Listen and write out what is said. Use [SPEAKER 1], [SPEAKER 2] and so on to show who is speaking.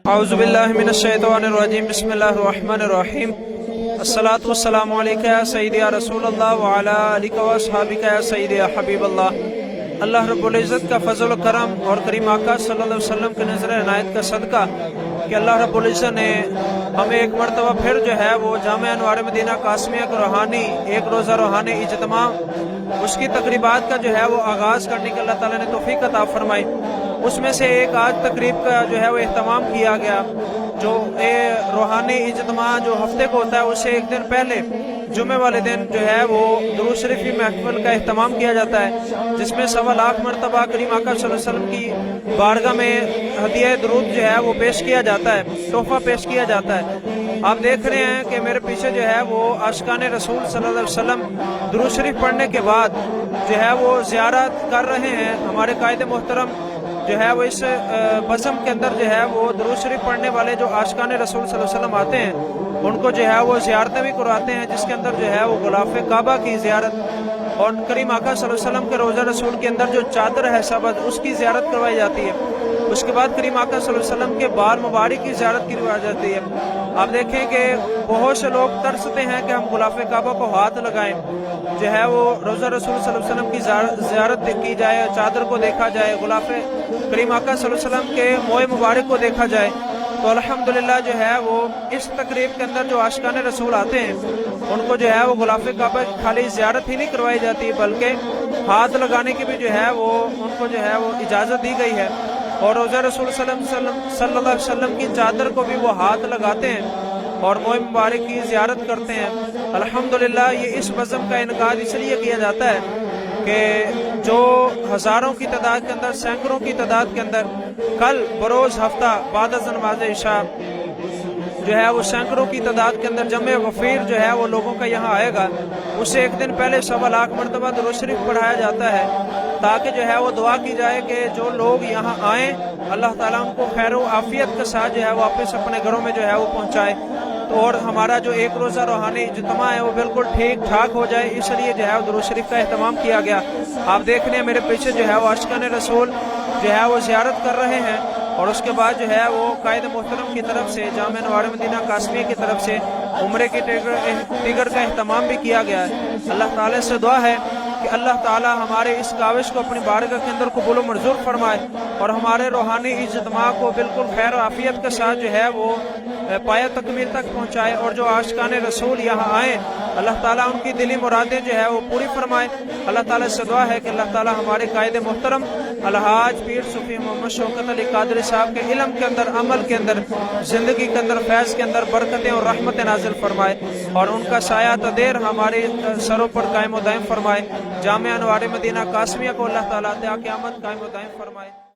[SPEAKER 1] اعوذ باللہ من الشیطان الرجیم بسم اللہ الرحمن الرحیم الصلاۃ والسلام علیکہ یا سیدی یا رسول اللہ وعلی آلہ و اصحابہ یا سیدی یا حبیب اللہ۔ اللہ رب العزت کا فضل و کرم اور کریم آقا صلی اللہ علیہ وسلم کے نظر عنایت کا صدقہ کہ اللہ رب العزت نے ہمیں ایک مرتبہ پھر جو ہے وہ جامعہ انوار مدینہ قاسمیہ کا روحانی ایک روزہ روحانی اجتماع اس کی تقریبات کا جو ہے وہ آغاز کرنے کے اللہ تعالیٰ نے توفیق عطا فرمائی۔ اس میں سے ایک آج تقریب کا جو ہے وہ اہتمام کیا گیا، جو روحانی اجتماع جو ہفتے کو ہوتا ہے اس سے ایک دن پہلے جمعے والے دن جو ہے وہ درود شریفی محفل کا اہتمام کیا جاتا ہے، جس میں 1.25 مرتبہ کریم آقا صلی اللہ علیہ وسلم کی بارگاہ میں ہدیہ درود جو ہے وہ پیش کیا جاتا ہے، تحفہ پیش کیا جاتا ہے۔ آپ دیکھ رہے ہیں کہ میرے پیچھے جو ہے وہ عاشقان رسول صلی اللہ علیہ وسلم درود شریف پڑھنے کے بعد جو ہے وہ زیارت کر رہے ہیں۔ ہمارے قائد محترم جو ہے وہ اس بزم کے اندر جو ہے وہ درود شریف پڑھنے والے جو عاشقان رسول صلی اللہ علیہ وسلم آتے ہیں ان کو جو ہے وہ زیارتیں بھی کرواتے ہیں، جس کے اندر جو ہے وہ غلاف کعبہ کی زیارت اور کریم آقا صلی اللہ علیہ وسلم کے روضہ رسول کے اندر جو چادر ہے سبز اس کی زیارت کروائی جاتی ہے۔ اس کے بعد کریم آقا صلی اللہ علیہ وسلم کے بال مبارک کی زیارت کی جاتی ہے۔ آپ دیکھیں کہ بہت سے لوگ ترستے ہیں کہ ہم غلاف کعبہ کو ہاتھ لگائیں، جو ہے وہ روضہ رسول صلی اللہ علیہ وسلم کی زیارت کی جائے، چادر کو دیکھا جائے، غلاف کریم آقا صلی اللہ علیہ وسلم کے موئے مبارک کو دیکھا جائے۔ تو الحمدللہ جو ہے وہ اس تقریب کے اندر جو عاشقان رسول آتے ہیں ان کو جو ہے وہ غلاف کعبہ خالی زیارت ہی نہیں کروائی جاتی بلکہ ہاتھ لگانے کی بھی جو ہے وہ ان کو جو ہے وہ اجازت دی گئی ہے، اور روضہ رسول صلی اللہ علیہ وسلم کی چادر کو بھی وہ ہاتھ لگاتے ہیں اور موئے مبارک کی زیارت کرتے ہیں۔ الحمدللہ یہ اس بزم کا انعقاد اس لیے کیا جاتا ہے کہ جو ہزاروں کی تعداد کے اندر، سینکڑوں کی تعداد کے اندر کل بروز ہفتہ بعد از نماز عشاء جو ہے وہ سینکڑوں کی تعداد کے اندر جمع وفیر جو ہے وہ لوگوں کا یہاں آئے گا، اسے ایک دن پہلے 1.25 مرتبہ درود شریف پڑھایا جاتا ہے تاکہ جو ہے وہ دعا کی جائے کہ جو لوگ یہاں آئیں اللہ تعالیٰ ان کو خیر و عافیت کے ساتھ جو ہے وہ واپس اپنے گھروں میں جو ہے وہ پہنچائے، اور ہمارا جو ایک روزہ روحانی اجتماع ہے وہ بالکل ٹھیک ٹھاک ہو جائے، اس لیے جو ہے وہ درود شریف کا اہتمام کیا گیا۔ آپ دیکھ رہے ہیں میرے پیچھے جو ہے وہ عاشقان رسول جو ہے وہ زیارت کر رہے ہیں، اور اس کے بعد جو ہے وہ قائد محترم کی طرف سے جامعہ انوار مدینہ قاسمیہ کی طرف سے عمرے کی ٹکٹ کا اہتمام بھی کیا گیا ہے۔ اللہ تعالیٰ سے دعا ہے کہ اللہ تعالیٰ ہمارے اس کاوش کو اپنی بارگاہ کے اندر قبول و منظور فرمائے اور ہمارے روحانی اجتماع کو بالکل خیر و عافیت کے ساتھ جو ہے وہ پایہ تکمیل تک پہنچائے، اور جو عاشقان رسول یہاں آئیں اللہ تعالیٰ ان کی دلی مرادیں جو ہے وہ پوری فرمائے۔ اللہ تعالیٰ سے دعا ہے کہ اللہ تعالیٰ ہمارے قائد محترم الحاج پیر صوفی محمد شوکت علی قادری صاحب کے علم کے اندر، عمل کے اندر، زندگی کے اندر، فیض کے اندر برکتیں اور رحمتیں نازل فرمائے، اور ان کا سایہ تدیر ہمارے سروں پر قائم و دائم فرمائے۔ جامعہ انوار مدینہ قاسمیہ کو اللہ تعالیٰ تا قیامت قائم و دائم فرمائے۔